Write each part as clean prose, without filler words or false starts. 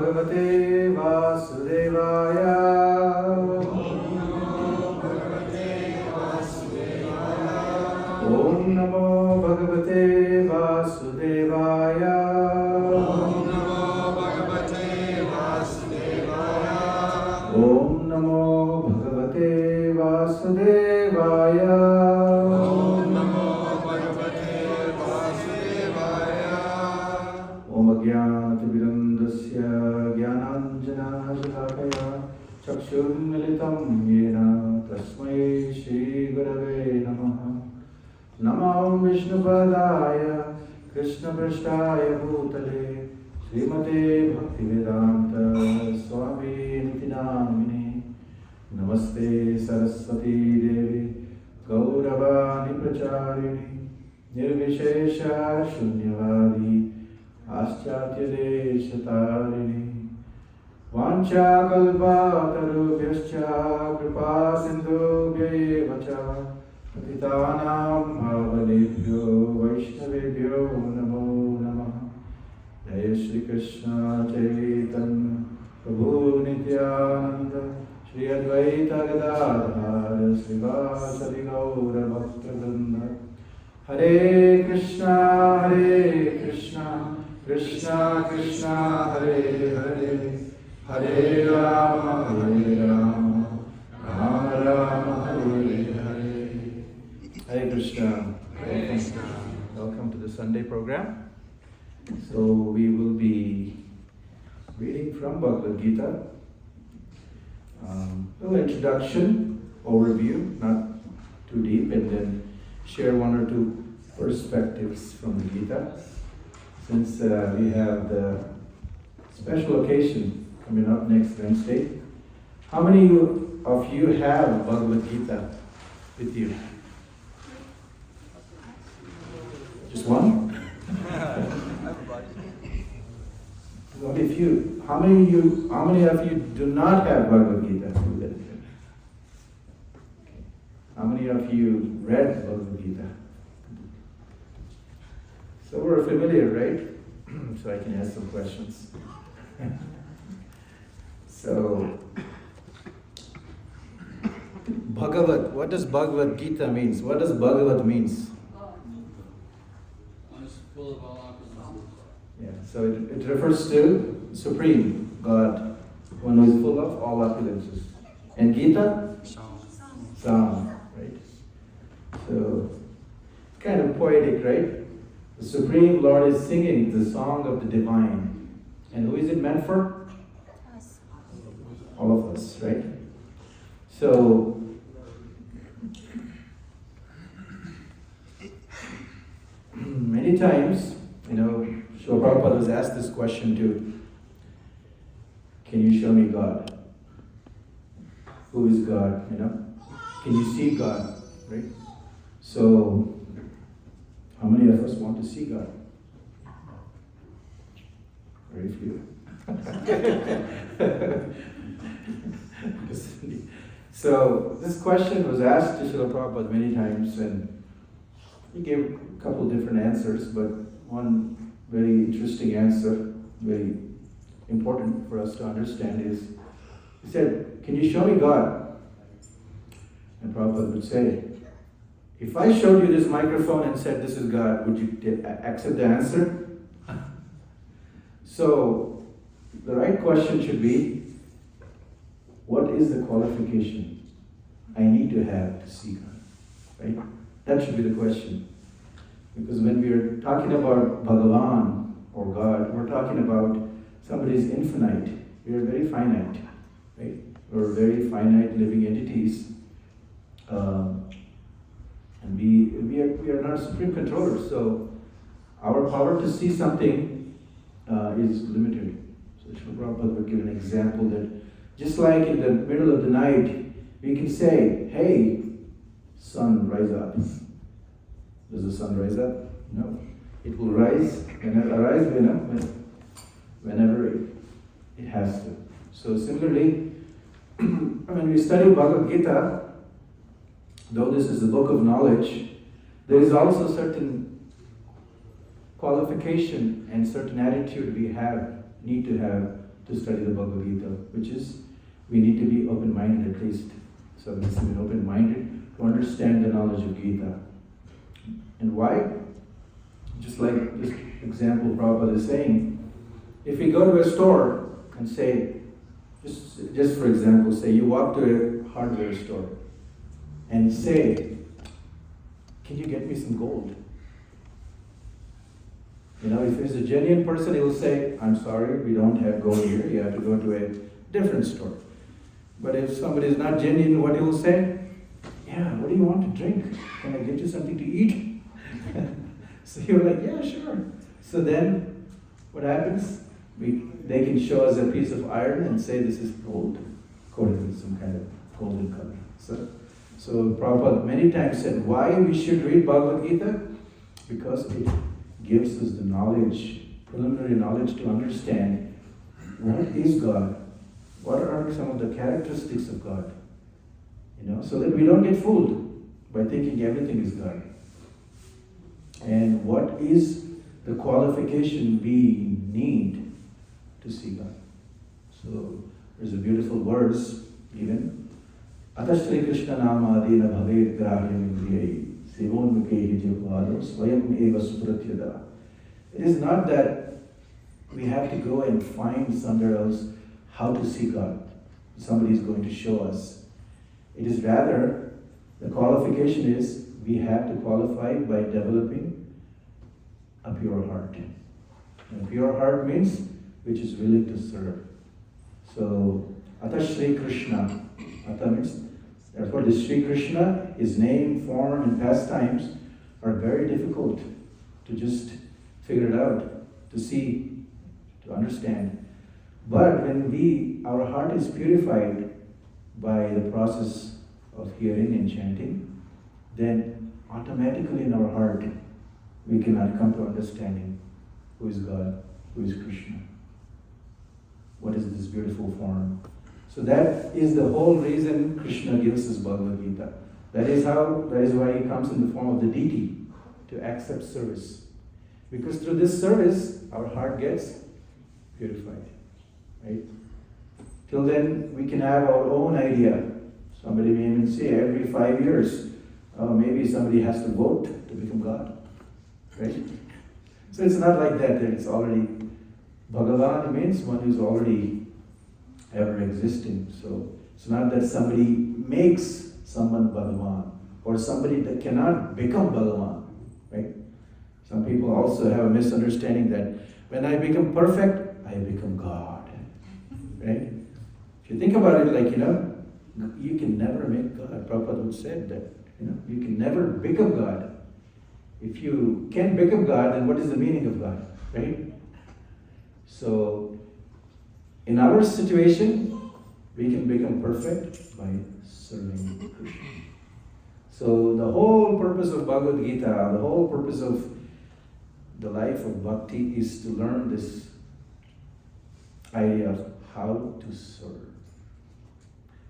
Bhagavate Vasudevaya. Om Namo Bhagavate Vasudevaya. Om Namo Bhagavate Vasudevaya. Om Ajnanatirmirandasya Jnananjana Chakshurmilitam Yena Tasmai Shri Gurave Namaha. Namo Vishnupadaya Krishna Prasthaya Bhutale Srimate Bhaktivedanta Swami Nitinamini. Namaste Saraswati Devi Gauravani Pracharini Nirvishesha Shunyavadi Aschatya Desatarini Vancha Kalpatarubhyascha Kripa Sindhubhya Vacha Patitanam Bhavanebhyo Vaishnavebhyo Namo Namah. Jai Shri Krishna Chaitanya Prabhu Nityananda Shri Advaita Gadadhar Srivasadi Gaura Bhaktivinoda. Hare Krishna Krishna Krishna Hare Hare, Hare Rama Rama Rama Hare Hare. Hare Krishna. Welcome to the Sunday program. So we will be reading from Bhagavad Gita. A little introduction, overview, not too deep, and then share one or two perspectives from the Gita. Since we have the special occasion coming up next Wednesday, how many of you have Bhagavad Gita with you? Just one? Only a few. How many of you do not have Bhagavad Gita? How many of you read Bhagavad Gita? So we're familiar, right? So I can ask some questions. So, Bhagavat, what does Bhagavad Gita means? What does Bhagavat means? One is full of all opposites. Yeah, so it refers to Supreme God, one who is full of all opulences. And Gita? Song, right? So, it's kind of poetic, right? The Supreme Lord is singing the song of the divine. And who is it meant for? Us. All of us, right? So, many times, Srila Prabhupada was asked this question too. Can you show me God? Who is God, Can you see God, right? So, how many of us want to see God? Very few. So, this question was asked to Srila Prabhupada many times, and he gave a couple different answers, but one very interesting answer, very important for us to understand is, he said, can you show me God? And Prabhupada would say, if I showed you this microphone and said this is God, would you accept the answer? So, the right question should be, what is the qualification I need to have to see God? Right? That should be the question. Because when we are talking about Bhagavan or God, we're talking about somebody who's infinite. We are very finite, right? We're very finite living entities. And we are not supreme controllers, so our power to see something is limited. So Srila Prabhupada would give an example that just like in the middle of the night, we can say, hey, sun, rise up. Does the sun rise up? No. It will rise whenever it has to. So similarly, when we study Bhagavad Gita, though this is a book of knowledge, there is also certain qualification and certain attitude we need to have to study the Bhagavad Gita, which is we need to be open-minded at least. So we need to be open-minded to understand the knowledge of Gita. And why? Just like this example Prabhupada is saying, if we go to a store and say, just for example, say you walk to a hardware store and say, can you get me some gold? You know, if he's a genuine person, he will say, I'm sorry, we don't have gold here, you have to go to a different store. But if somebody is not genuine, what he will say? Yeah, what do you want to drink? Can I get you something to eat? So you're like, yeah, sure. So then, what happens? They can show us a piece of iron and say this is gold, coated with some kind of golden color. So Prabhupada many times said, why we should read Bhagavad Gita? Because it gives us the knowledge, preliminary knowledge to understand what is God, what are some of the characteristics of God, you know, so that we don't get fooled by thinking everything is God. And what is the qualification we need to see God? So there's a beautiful verse even. Atash Sri Krishna nama adina bhaved grahyam indriyai sevonmukehi jivvado swayam eva supratyada. It is not that we have to go and find somewhere else how to see God. Somebody is going to show us. It is rather, the qualification is we have to qualify by developing a pure heart. And a pure heart means which is willing to serve. So, Ata Shri Krishna. Ata means, therefore this Shri Krishna, his name, form, and pastimes are very difficult to just figure it out, to see, to understand. But when our heart is purified by the process of hearing and chanting, then automatically in our heart we cannot come to understanding who is God, who is Krishna. What is this beautiful form? So that is the whole reason Krishna gives us Bhagavad Gita. That is why he comes in the form of the deity, to accept service. Because through this service, our heart gets purified. Right? Till then, we can have our own idea. Somebody may even say every 5 years, maybe somebody has to vote to become God. Right? So it's not like that it's already, Bhagavan means one who's already ever existing. So it's not that somebody makes someone Bhagavan, or somebody that cannot become Bhagavan. Right? Some people also have a misunderstanding that when I become perfect, I become God. Right? If you think about it, like, you can never make God. Prabhupada would said that, you can never become God. If you can't become God, then what is the meaning of God? Right? So, in our situation, we can become perfect by serving Krishna. So, the whole purpose of Bhagavad Gita, the whole purpose of the life of bhakti is to learn this idea of how to serve.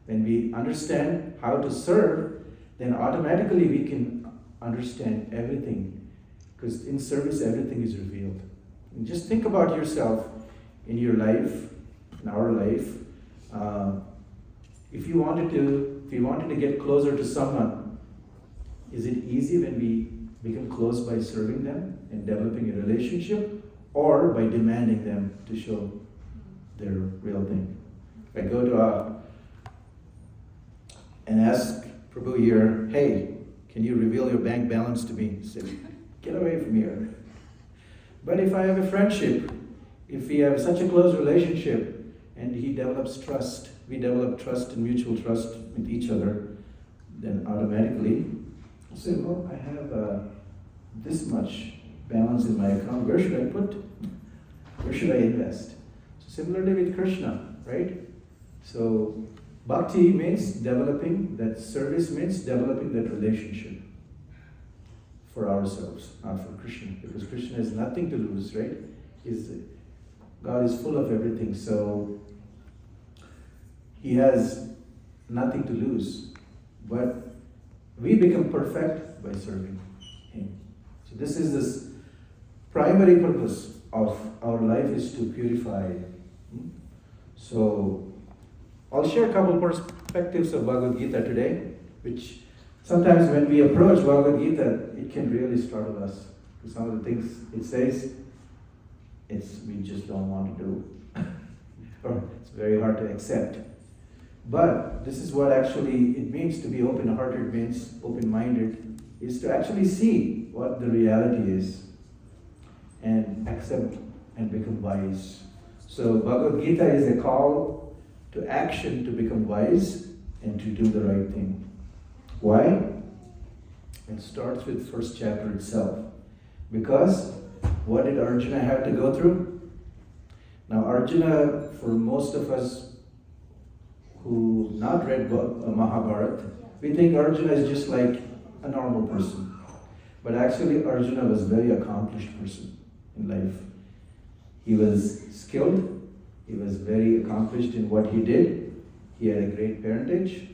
When we understand how to serve, then automatically we can understand everything. Because in service, everything is revealed. And just think about yourself in your life, in our life. If you wanted to get closer to someone, is it easy when we become close by serving them and developing a relationship, or by demanding them to show their real thing? If I go to and ask Prabhu here, hey, can you reveal your bank balance to me? He said, get away from here. But if I have a friendship, if we have such a close relationship, and he develops trust, we develop trust and mutual trust with each other, then automatically, I'll say, well, I have this much balance in my account. Where should I put? Where should I invest? So similarly with Krishna, right? So bhakti means developing, that service means developing that relationship for ourselves, not for Krishna. Because Krishna has nothing to lose, right? God is full of everything, so he has nothing to lose. But we become perfect by serving him. So this primary purpose of our life is to purify. So I'll share a couple perspectives of Bhagavad Gita today, which sometimes when we approach Bhagavad Gita, it can really startle us. Some of the things it says, we just don't want to do. Or it's very hard to accept. But this is what actually it means to be open-hearted, means open-minded, is to actually see what the reality is and accept and become wise. So Bhagavad Gita is a call to action to become wise and to do the right thing. Why? It starts with first chapter itself. Because what did Arjuna have to go through? Now Arjuna, for most of us who not read Mahabharata, we think Arjuna is just like a normal person. But actually Arjuna was a very accomplished person in life. He was skilled, he was very accomplished in what he did, he had a great parentage,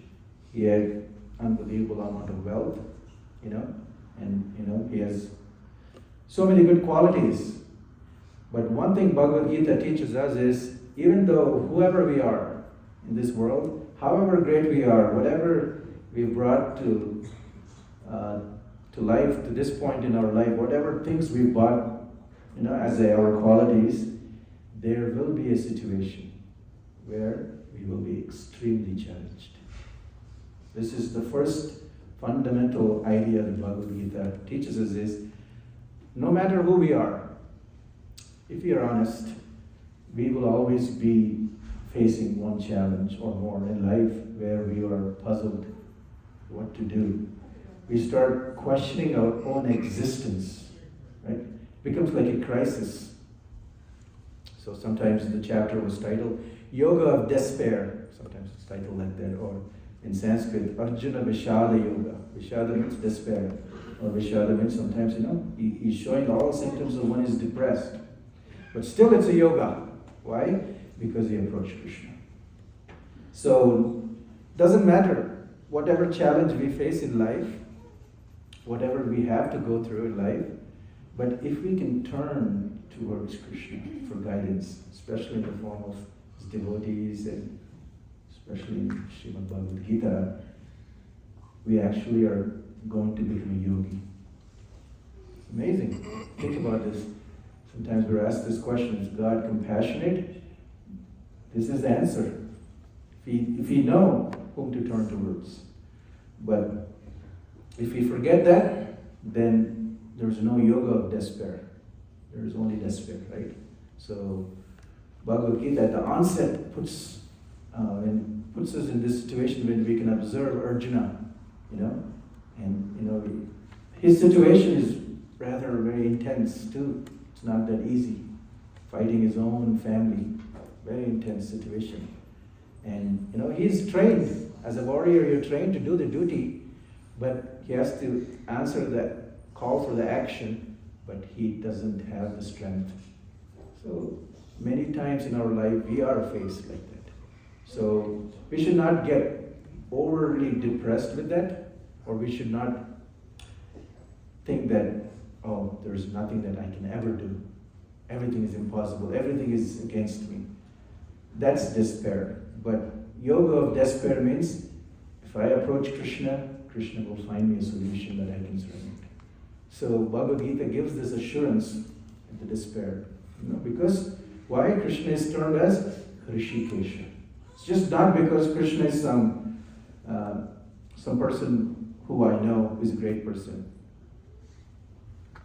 he had unbelievable amount of wealth, and he has so many good qualities. But one thing Bhagavad Gita teaches us is, even though whoever we are in this world, however great we are, whatever we brought to life, to this point in our life, whatever things we brought, as our qualities, there will be a situation where we will be extremely challenged. This is the first fundamental idea that Bhagavad Gita teaches us is, no matter who we are, if we are honest, we will always be facing one challenge or more in life where we are puzzled what to do. We start questioning our own existence, right? It becomes like a crisis. So sometimes the chapter was titled Yoga of Despair. Sometimes it's titled like that. Or in Sanskrit, Arjuna Vishada Yoga. Vishada means despair. Or Vishada means sometimes, he's showing all symptoms of one is depressed. But still it's a yoga. Why? Because he approached Krishna. So, doesn't matter. Whatever challenge we face in life, whatever we have to go through in life, but if we can turn towards Krishna for guidance, especially in the form of his devotees and especially in Srimad Bhagavad Gita, we actually are going to become a yogi. It's amazing. Think about this. Sometimes we're asked this question, is God compassionate? This is the answer. If we know whom to turn towards. But if we forget that, then there's no yoga of despair. There is only despair, right? So Bhagavad Gita at the onset puts us in this situation when we can observe Arjuna, and his situation is rather very intense too. It's not that easy. Fighting his own family, very intense situation. And he's trained as a warrior. You're trained to do the duty, but he has to answer that call for the action, but he doesn't have the strength. So many times in our life we are faced like that. So we should not get overly depressed with that, or we should not think that, oh, there's nothing that I can ever do. Everything is impossible. Everything is against me. That's despair. But yoga of despair means if I approach Krishna, Krishna will find me a solution that I can surrender. So Bhagavad Gita gives this assurance in the despair. Because why Krishna is termed as Hrishikesha. It's just not because Krishna is some person who I know who is a great person.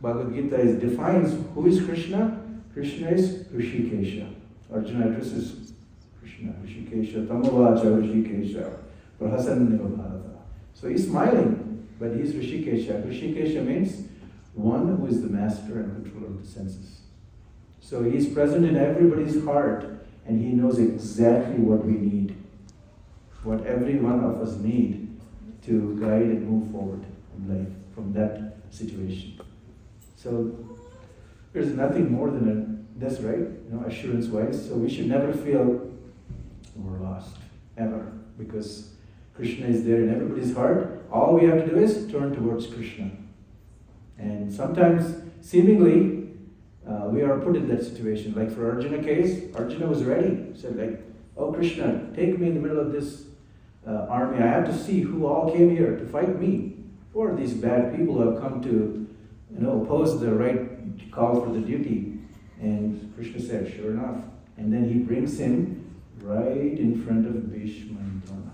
Bhagavad Gita defines who is Krishna. Krishna is Hrishikesha. Arjuna addresses Krishna, Hrishikesha, Tamavacha Hrishikesha, Prahasanneva Bharata. So he's smiling, but he's Hrishikesha. Hrishikesha means one who is the master and controller of the senses. So he's present in everybody's heart, and he knows exactly what we need, what every one of us need to guide and move forward in life from that situation. So there's nothing more than this, right? Assurance-wise. So we should never feel we're lost, ever, because Krishna is there in everybody's heart. All we have to do is turn towards Krishna. And sometimes, seemingly, we are put in that situation. Like for Arjuna case, Arjuna was ready. Said, Oh Krishna, take me in the middle of this army. I have to see who all came here to fight me. Who are these bad people who have come to, oppose the right call for the duty? And Krishna said, sure enough. And then he brings him right in front of Bhishma and Drona.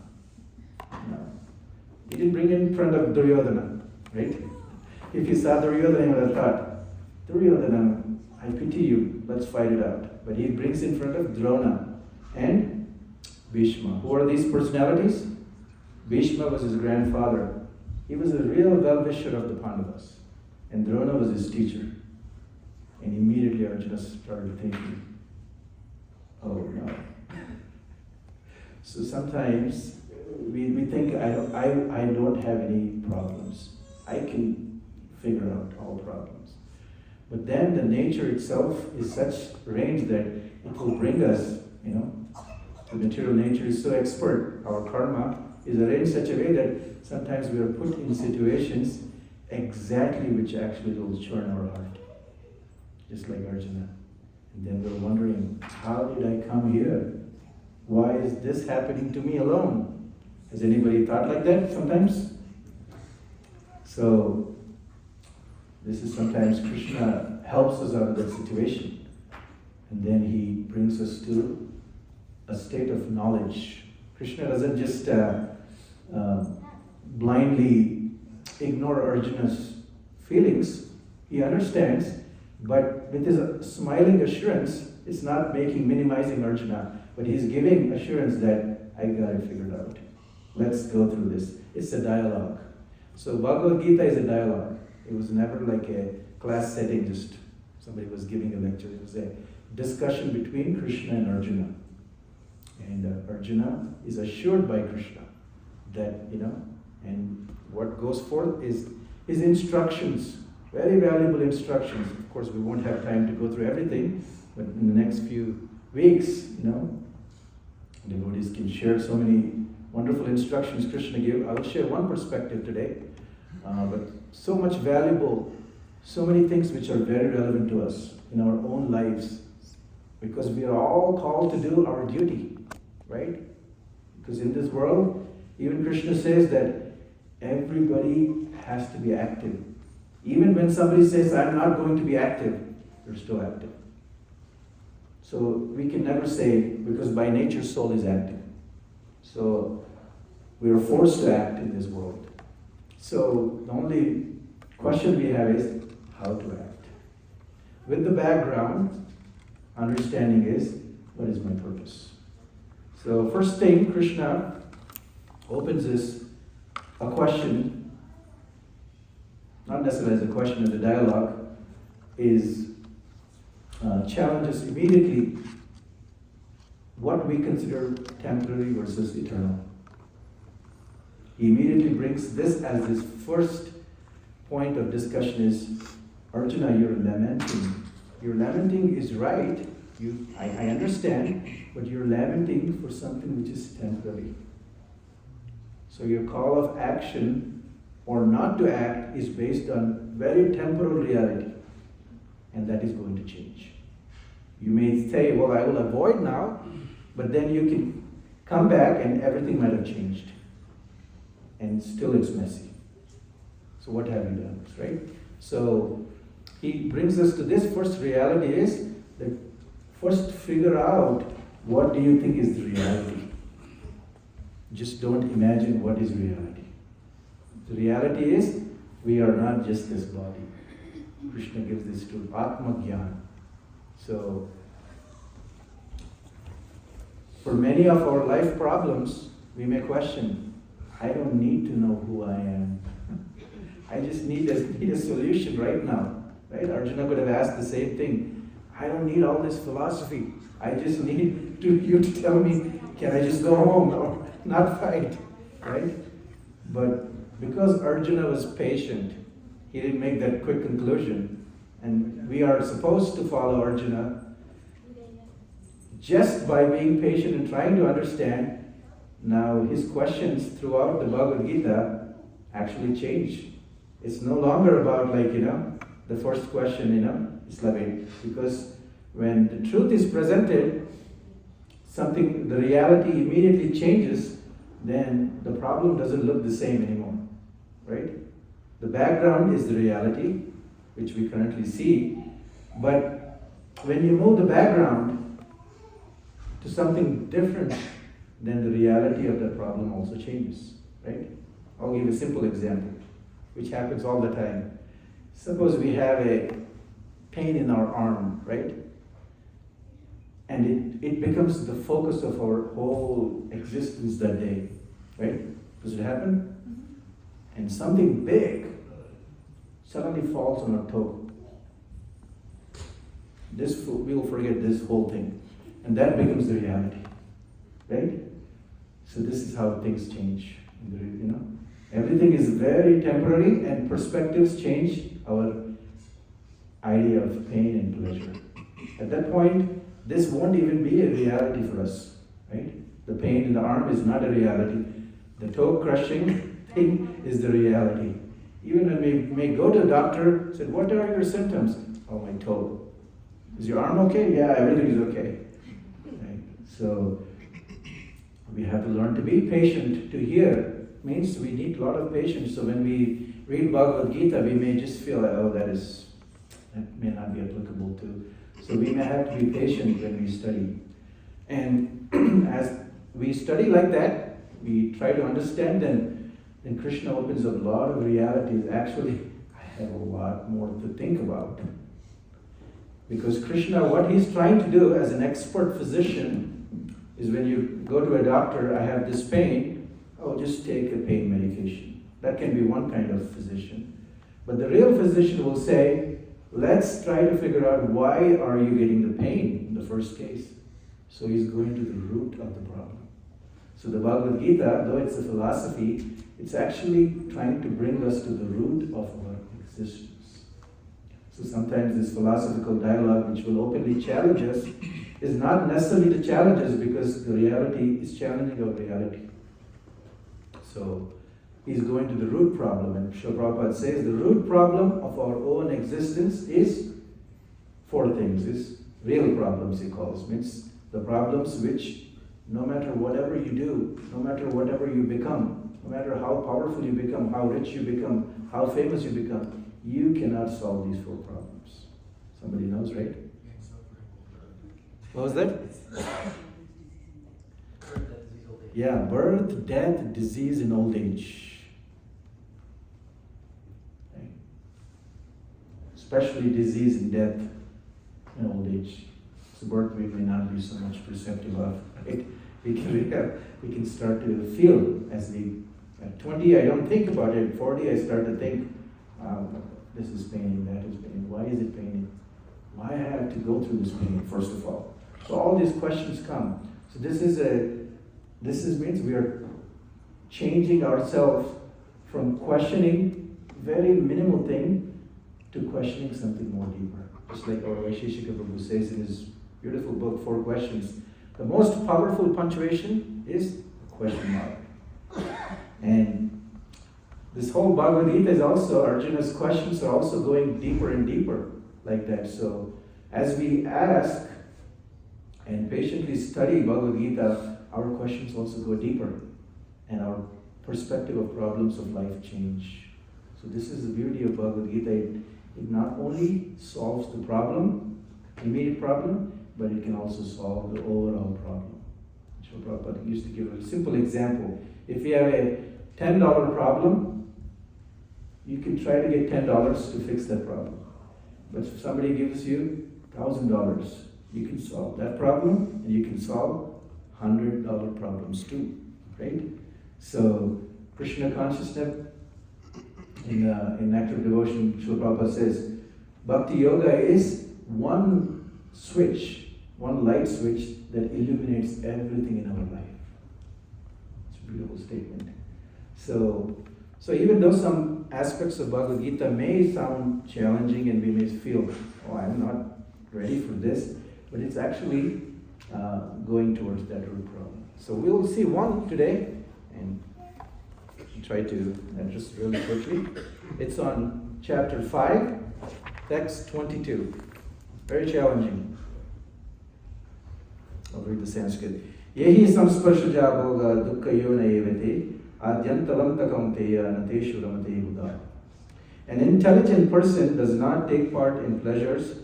No. He didn't bring him in front of Duryodhana, right? If you saw Duryodhana, you would have thought, Duryodhana, I pity you, let's fight it out. But he brings in front of Drona and Bhishma. Who are these personalities? Bhishma was his grandfather. He was a real well-wisher of the Pandavas. And Drona was his teacher. And immediately Arjuna started thinking, oh no. So sometimes we think, I don't have any problems. I can figure out all problems. But then the nature itself is such range that it will bring us, the material nature is so expert. Our karma is arranged such a way that sometimes we are put in situations exactly which actually will churn our heart. Just like Arjuna. And then we're wondering, how did I come here? Why is this happening to me alone? Has anybody thought like that sometimes? So, this is sometimes Krishna helps us out of that situation. And then he brings us to a state of knowledge. Krishna doesn't just blindly ignore Arjuna's feelings. He understands, but with his smiling assurance, it's not minimizing Arjuna, but he's giving assurance that I got it figured out. Let's go through this. It's a dialogue. So Bhagavad Gita is a dialogue. It was never like a class setting, just somebody was giving a lecture. It was a discussion between Krishna and Arjuna. And Arjuna is assured by Krishna that, and what goes forth is his instructions, very valuable instructions. Of course, we won't have time to go through everything, but in the next few weeks, devotees can share so many wonderful instructions Krishna gave. I will share one perspective today, but so much valuable, so many things which are very relevant to us in our own lives, because we are all called to do our duty, right? Because in this world, even Krishna says that everybody has to be active. Even when somebody says, I'm not going to be active, they're still active. So we can never say, because by nature soul is active. So we are forced to act in this world. So the only question we have is how to act. With the background, understanding is, what is my purpose? So first thing, Krishna opens this a question, not necessarily as a question, as a dialogue, is challenges immediately what we consider temporary versus eternal. He immediately brings this as his first point of discussion is, Arjuna, you're lamenting. Your lamenting is right. I understand, but you're lamenting for something which is temporary. So your call of action or not to act is based on very temporal reality, and that is going to change. You may say, well, I will avoid now, but then you can come back and everything might have changed. And still it's messy. So what have you done, right? So he brings us to this first reality is that first figure out what do you think is the reality. Just don't imagine what is reality. The reality is we are not just this body. Krishna gives this to Atma Gyan. So for many of our life problems, we may question, I don't need to know who I am. I just need a solution right now. Right? Arjuna could have asked the same thing. I don't need all this philosophy. I just need you to tell me, can I just go home or not fight? Right? But because Arjuna was patient, he didn't make that quick conclusion. And we are supposed to follow Arjuna just by being patient and trying to understand. Now his questions throughout the Bhagavad Gita actually change. It's no longer about the first question, it's loving. Because when the truth is presented, something, the reality immediately changes, then the problem doesn't look the same anymore, right? The background is the reality, which we currently see, but when you move the background to something different, then the reality of that problem also changes, right? I'll give a simple example, which happens all the time. Suppose we have a pain in our arm, right? And it becomes the focus of our whole existence that day, right? Does it happen? And something big suddenly falls on our toe. We'll forget this whole thing. And that becomes the reality, right? So this is how things change, you know? Everything is very temporary and perspectives change our idea of pain and pleasure. At that point, this won't even be a reality for us, right? The pain in the arm is not a reality. The toe crushing thing is the reality. Even when we may go to a doctor, said, what are your symptoms? Oh, my toe. Is your arm okay? Yeah, everything is okay. Right? So we have to learn to be patient. To hear means we need a lot of patience. So when we read Bhagavad Gita, we may just feel like, oh, that may not be applicable to. So we may have to be patient when we study. And as we study like that, we try to understand, then Krishna opens up a lot of realities. Actually, I have a lot more to think about. Because Krishna, what he's trying to do as an expert physician is when you go to a doctor, I have this pain, oh, just take a pain medication. That can be one kind of physician. But the real physician will say, let's try to figure out why are you getting the pain in the first case. So he's going to the root of the problem. So the Bhagavad Gita, though it's a philosophy, it's actually trying to bring us to the root of our existence. So sometimes this philosophical dialogue, which will openly challenge us, is not necessarily to challenge us because the reality is challenging our reality. So he's going to the root problem, and Srila Prabhupada says the root problem of our own existence is four things, is real problems, he calls, means the problems which no matter whatever you do, no matter whatever you become, no matter how powerful you become, how rich you become, how famous you become, you cannot solve these four problems. Somebody knows, right? What was that? Yeah, birth, death, disease, and old age. Okay. Especially disease and death and old age. So birth we may not be so much perceptive of, right? We can start to feel as at 20 I don't think about it, at 40 I start to think, this is paining, that is paining, why is it paining? Why I have to go through this pain, first of all? So all these questions come. So this means we are changing ourselves from questioning very minimal thing to questioning something more deeper. Just like our Vaisheshika Prabhu says in his beautiful book, 4 Questions. The most powerful punctuation is a question mark. And this whole Bhagavad Gita is also, Arjuna's questions are also going deeper and deeper like that. So as we ask and patiently study Bhagavad Gita, our questions also go deeper and our perspective of problems of life change. So this is the beauty of Bhagavad Gita. It not only solves the problem, immediate problem, but it can also solve the overall problem. Srila Prabhupada used to give a simple example. If you have a $10 problem, you can try to get $10 to fix that problem. But if somebody gives you $1,000, you can solve that problem, and you can solve $100 problems too, right? So Krishna consciousness in Active Devotion, Srila Prabhupada says, Bhakti Yoga is one switch, one light switch that illuminates everything in our life. It's a beautiful statement. So even though some aspects of Bhagavad Gita may sound challenging and we may feel, oh, I'm not ready for this, but it's actually going towards that root problem. So we'll see one today and try to address really quickly. It's on chapter 5, text 22. Very challenging. I'll read the Sanskrit. Yehi samsparshaja bhoga dukkha yona evate adyantavanta kaunteya nateshu ramate buddha. An intelligent person does not take part in pleasures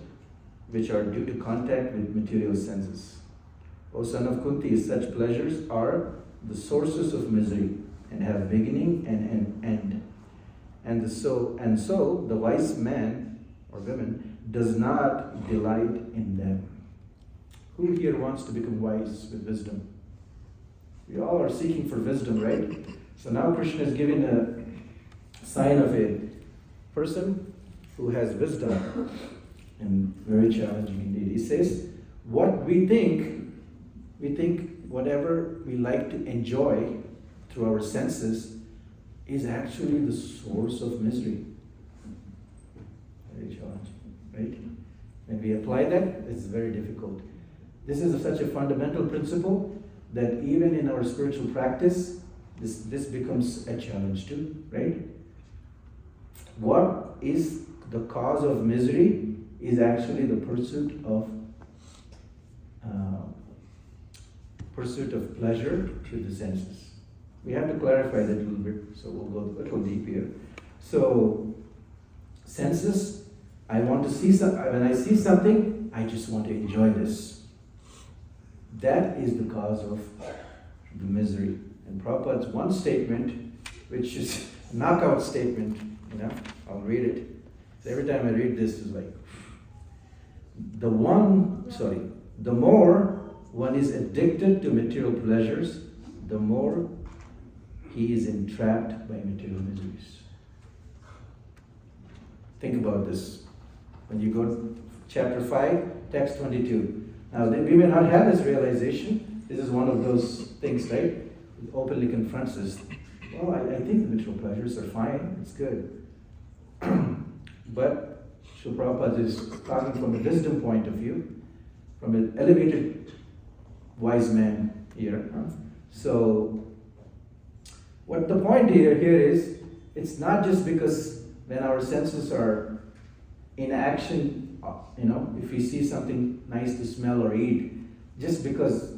which are due to contact with material senses. O son of Kunti, such pleasures are the sources of misery and have beginning and an end. So the wise man or woman does not delight in them. Who here wants to become wise with wisdom? We all are seeking for wisdom, right? So now Krishna is giving a sign of a person who has wisdom, and very challenging indeed. He says, what we think whatever we like to enjoy through our senses is actually the source of misery. Very challenging, right? When we apply that, it's very difficult. This is such a fundamental principle that even in our spiritual practice, this becomes a challenge too, right? What is the cause of misery is actually the pursuit of pleasure with the senses. We have to clarify that a little bit, so we'll go a little deep here. So, senses, when I see something, I just want to enjoy this. That is the cause of the misery. And Prabhupada's one statement, which is a knockout statement, I'll read it. So every time I read this, it's like, the more one is addicted to material pleasures, the more he is entrapped by material miseries. Think about this. When you go to chapter 5, text 22. Now, we may not have this realization. This is one of those things, right? It openly confronts us. Well, I think the material pleasures are fine. It's good. But Srila Prabhupada is talking from a wisdom point of view, from an elevated wise man here. So, what the point here is, it's not just because when our senses are in action, if we see something nice to smell or eat, just because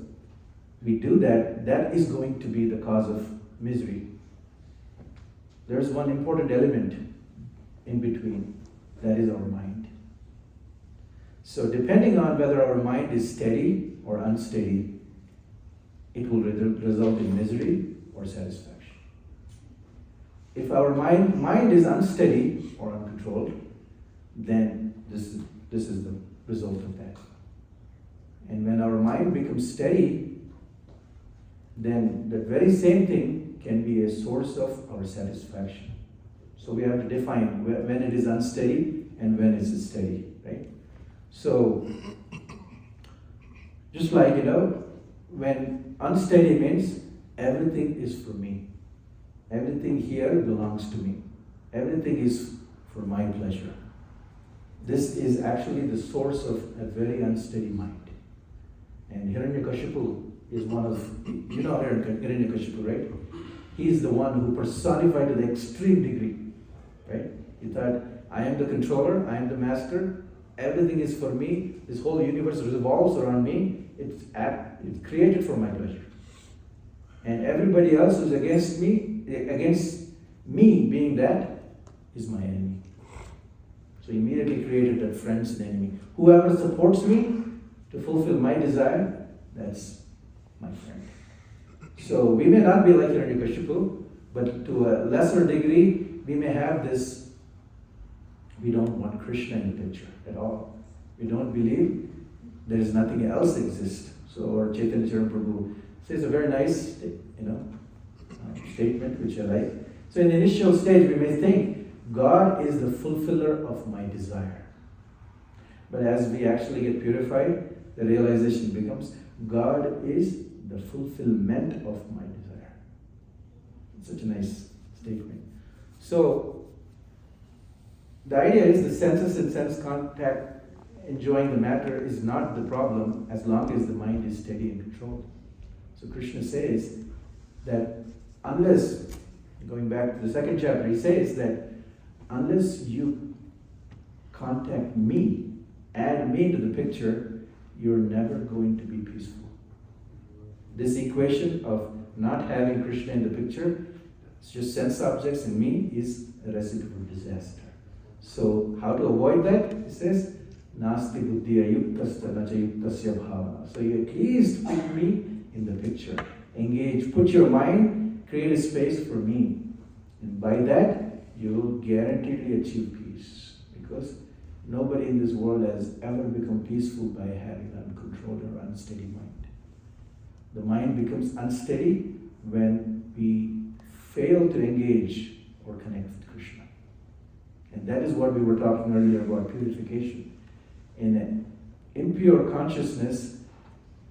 we do that, that is going to be the cause of misery. There's one important element in between, that is our mind. So depending on whether our mind is steady or unsteady, it will result in misery or satisfaction. If our mind is unsteady or uncontrolled, then this is the result of that. And when our mind becomes steady, then the very same thing can be a source of our satisfaction. So we have to define when it is unsteady and when it is steady, right? So, just like, when unsteady means everything is for me. Everything here belongs to me. Everything is for my pleasure. This is actually the source of a very unsteady mind. And Hiranyakashipu is one of, Hiranyakashipu, right? He is the one who personified to the extreme degree, right? He thought, I am the controller, I am the master, everything is for me, this whole universe revolves around me, it's created for my pleasure. And everybody else who's against me being that, is my enemy. So he immediately created that friends and enemy. Whoever supports me to fulfill my desire, that's my friend. So we may not be like Hiranyakashipu, but to a lesser degree, we may have this, we don't want Krishna in the picture at all. We don't believe there is nothing else exists. So our Chaitanya Charan Prabhu says a very nice, statement which I like. So in the initial stage, we may think God is the fulfiller of my desire. But as we actually get purified, the realization becomes God is the fulfillment of my desire. It's such a nice statement. So the idea is the senses and sense contact, enjoying the matter is not the problem as long as the mind is steady and controlled. So Krishna says that unless, going back to the second chapter, he says that unless you contact me, add me to the picture, you're never going to be peaceful. This equation of not having Krishna in the picture, it's just sense objects and me, is a recipe for disaster. So how to avoid that? It says, Nasti buddhiya yuktasta nacha yuktasya bhavana. So you at least put me in the picture. Engage, put your mind, create a space for me. And by that, you will guaranteedly achieve peace. Because nobody in this world has ever become peaceful by having an uncontrolled or unsteady mind. The mind becomes unsteady when we fail to engage or connect with Krishna. And that is what we were talking earlier about purification. In an impure consciousness,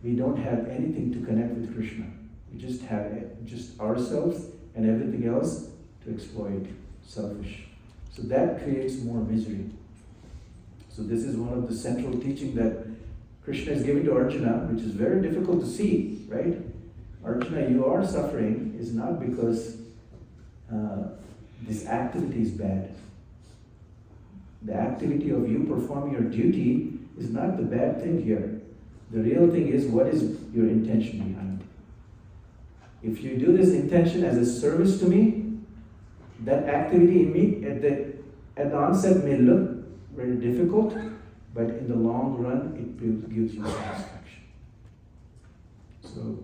we don't have anything to connect with Krishna. We just have just ourselves and everything else to exploit, selfish. So that creates more misery. So this is one of the central teaching that Krishna is giving to Arjuna, which is very difficult to see, right? Arjuna, you are suffering is not because this activity is bad. The activity of you performing your duty is not the bad thing here. The real thing is, what is your intention behind it? If you do this intention as a service to me, that activity in me at the onset may look very difficult, but in the long run, it gives you satisfaction. So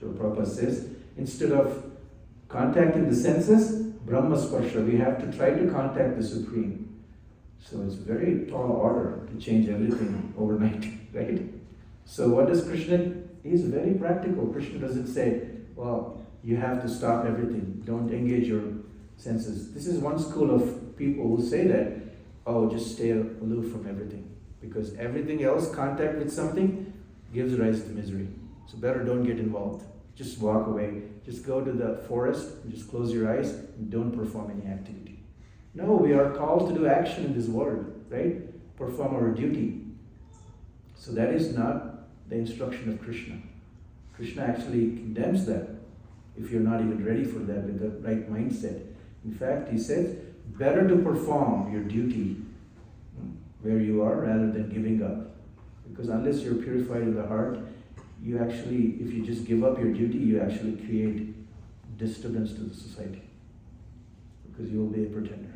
Prabhupada says, instead of contacting the senses, Brahma Sparsha, we have to try to contact the Supreme. So it's a very tall order to change everything overnight, right? So what does Krishna? He's very practical. Krishna doesn't say, well, you have to stop everything. Don't engage your senses. This is one school of people who say that, oh, just stay aloof from everything. Because everything else, contact with something, gives rise to misery. So better don't get involved. Just walk away. Just go to the forest and just close your eyes and don't perform any activity. No, we are called to do action in this world, right? Perform our duty. So that is not the instruction of Krishna. Krishna actually condemns that if you're not even ready for that with the right mindset. In fact, he says, better to perform your duty where you are rather than giving up. Because unless you're purified in the heart, you actually, if you just give up your duty, you actually create disturbance to the society. Because you will be a pretender.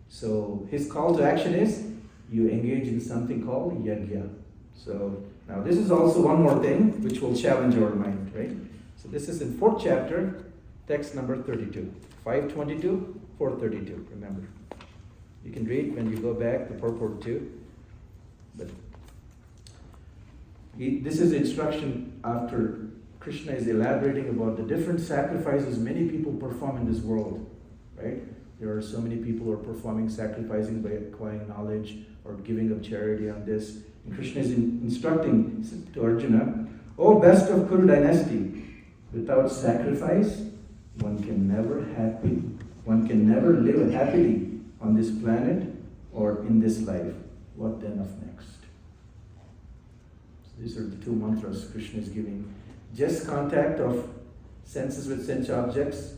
So his call to action is, you engage in something called yajna. So now this is also one more thing which will challenge our mind, right? So this is in 4th chapter, text number 32. 522, 432, remember. You can read when you go back, the purport too. But this is instruction after Krishna is elaborating about the different sacrifices many people perform in this world, right? There are so many people who are performing sacrificing by acquiring knowledge or giving up charity on this. And Krishna is instructing to Arjuna, O best of Kuru dynasty, without sacrifice, one can never live happily on this planet or in this life. What then of next? So these are the two mantras Krishna is giving. Just contact of senses with sense objects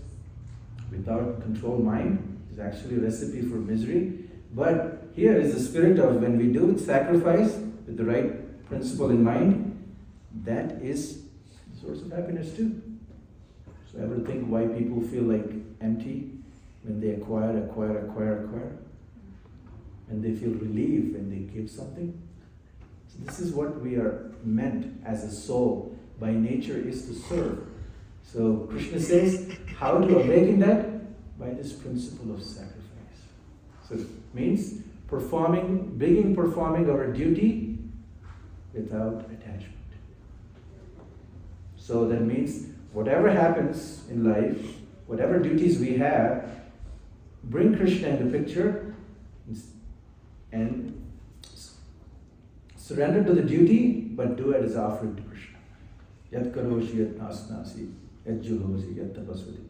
without controlled mind is actually a recipe for misery. But here is the spirit of when we do sacrifice with the right principle in mind, that is the source of happiness too. So ever think why people feel like empty when they acquire? And they feel relief when they give something? So this is what we are meant as a soul. By nature is to serve. So Krishna says, how to awaken that? By this principle of sacrifice. So it means performing our duty without attachment. So that means whatever happens in life, whatever duties we have, bring Krishna in the picture and surrender to the duty, but do it as offering to Krishna. Yat karoshi yat nasnasi, yat juhosi, yat tapasvati.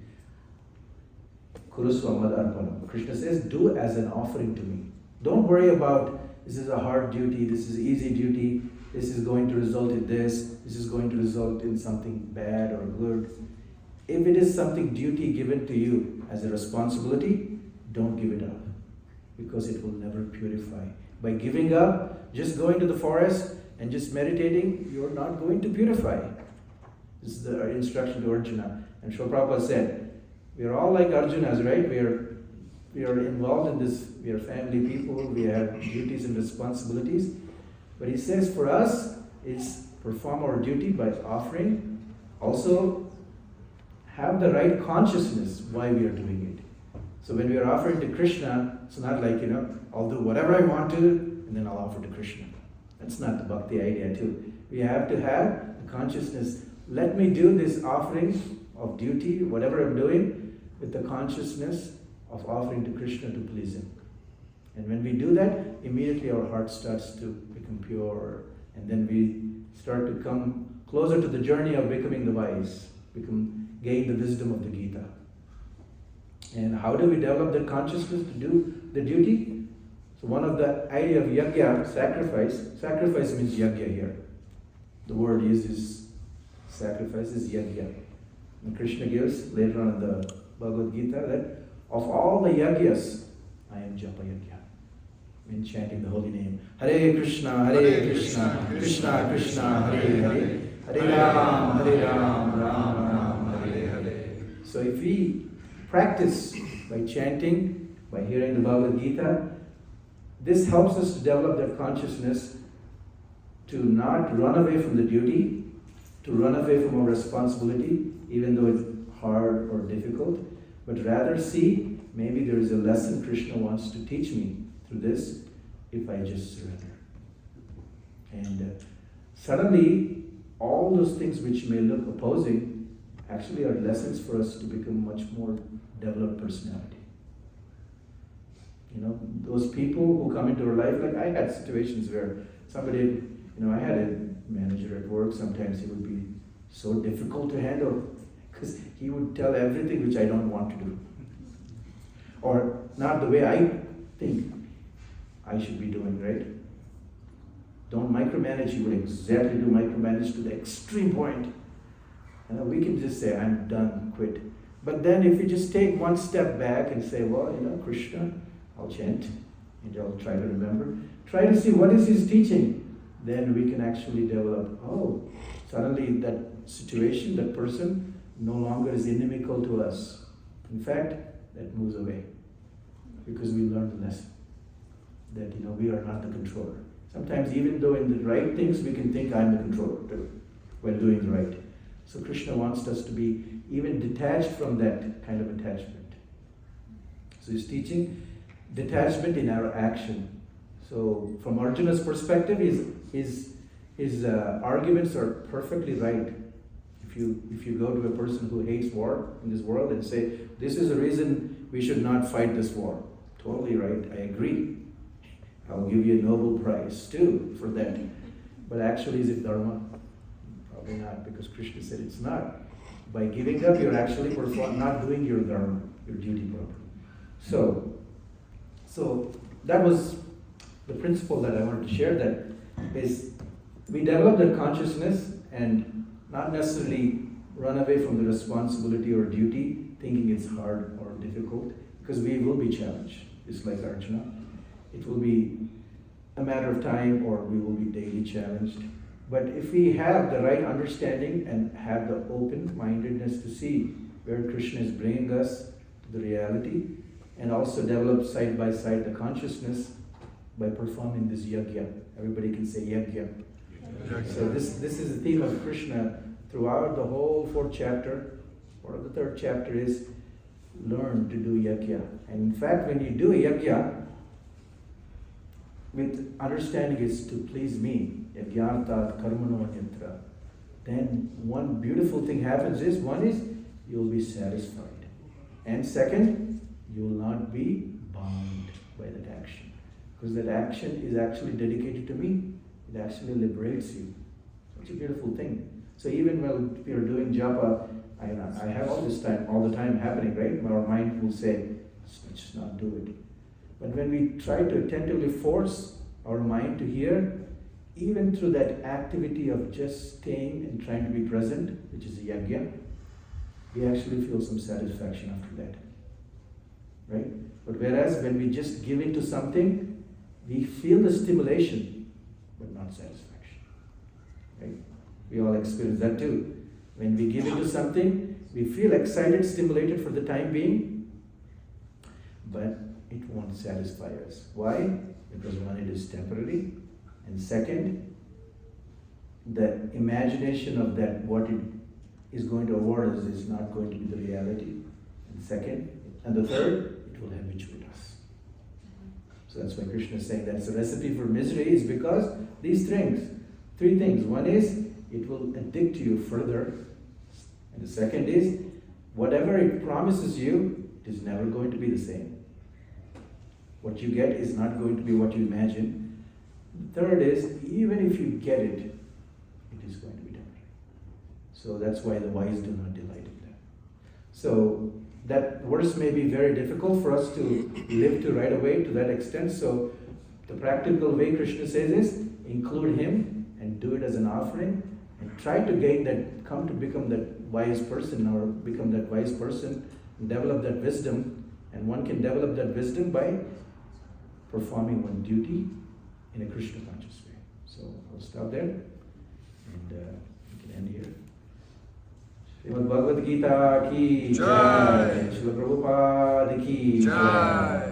Kurusva arpanam. Krishna says, do as an offering to me. Don't worry about, this is a hard duty, this is easy duty, this is going to result in this is going to result in something bad or good. If it is something duty given to you as a responsibility, don't give it up, because it will never purify. By giving up, just going to the forest and just meditating, you're not going to purify. This is the instruction to Arjuna. And Srila Prabhupada said, we are all like Arjunas, right? We are involved in this, we are family people, we have duties and responsibilities. But he says for us, is perform our duty by offering, also have the right consciousness why we are doing it. So when we are offering to Krishna, it's not like, I'll do whatever I want to, and then I'll offer to Krishna. That's not the bhakti idea too. We have to have the consciousness, let me do this offering of duty, whatever I'm doing, with the consciousness of offering to Krishna to please him. And when we do that, immediately our heart starts to become pure, and then we start to come closer to the journey of becoming the wise, gain the wisdom of the Gita. And how do we develop that consciousness to do the duty? So one of the idea of yajna, sacrifice means yajna here. The word used is sacrifice is yajna. And Krishna gives later on in the Bhagavad Gita that of all the yajnas, I am japa yajna. In chanting the holy name. Hare Krishna, Krishna Krishna, Hare Hare. Hare Ram, Ram Ram, Hare Hare. So if we practice by chanting, by hearing the Bhagavad Gita, this helps us to develop that consciousness to not run away from the duty, to run away from our responsibility, even though it's hard or difficult, but rather see maybe there is a lesson Krishna wants to teach me through this if I just surrender. And suddenly, all those things which may look opposing actually are lessons for us to become much more developed personality. Those people who come into our life, like I had situations where somebody, I had a manager at work, sometimes he would be so difficult to handle because he would tell everything which I don't want to do. Or not the way I think I should be doing, right? Don't micromanage, he would exactly do micromanage to the extreme point. We can just say, I'm done, quit. But then if we just take one step back and say, well, Krishna, I'll chant, and I'll try to remember. Try to see what is his teaching. Then we can actually develop, suddenly that situation, that person, no longer is inimical to us. In fact, that moves away. Because we learned the lesson. That, we are not the controller. Sometimes even though in the right things, we can think I'm the controller too, when doing the right. So Krishna wants us to be even detached from that kind of attachment. So he's teaching detachment in our action. So from Arjuna's perspective, his arguments are perfectly right. If you go to a person who hates war in this world and say, this is the reason we should not fight this war. Totally right, I agree. I'll give you a Nobel Prize too for that. But actually, is it dharma? Probably not, because Krishna said it's not. By giving up, you're actually not doing your dharma, your duty properly. So that was the principle that I wanted to share, that is we develop that consciousness and not necessarily run away from the responsibility or duty, thinking it's hard or difficult, because we will be challenged, just like Arjuna. It will be a matter of time, or we will be daily challenged. But if we have the right understanding and have the open-mindedness to see where Krishna is bringing us to the reality, and also develop side by side the consciousness by performing this yajna. Everybody can say yajna. So this is the theme of Krishna throughout the whole fourth chapter, or the third chapter is learn to do yajna. And in fact, when you do a yajna, with understanding is to please me, yajnartat karmano yatra, then one beautiful thing happens is, one is, you'll be satisfied. And second, you will not be bound by that action. Because that action is actually dedicated to me. It actually liberates you. Such a beautiful thing. So even when we are doing japa, I have all the time happening, right? Our mind will say, let's just not do it. But when we try to attentively force our mind to hear, even through that activity of just staying and trying to be present, which is a yajna, we actually feel some satisfaction after that. Right? But whereas when we just give into something, we feel the stimulation, but not satisfaction. Right? We all experience that too. When we give into something, we feel excited, stimulated for the time being, but it won't satisfy us. Why? Because one, it is temporary, and second, the imagination of that what it is going to award us is not going to be the reality. And second, and the third, it will habituate us. So that's why Krishna is saying that's a recipe for misery, is because these things, three things. One is, it will addict you further. And the second is, whatever it promises you, it is never going to be the same. What you get is not going to be what you imagine. The third is, even if you get it, it is going to be temporary. So that's why the wise do not delight in that. So that verse may be very difficult for us to live to right away to that extent. So the practical way Krishna says is, include him and do it as an offering, and try to gain that, come to become that wise person, or become that wise person and develop that wisdom. And one can develop that wisdom by performing one duty in a Krishna conscious way. So I'll stop there, and we can end here. Srimad Bhagavad Gita ki Jai, Srila Prabhupada ki Jai.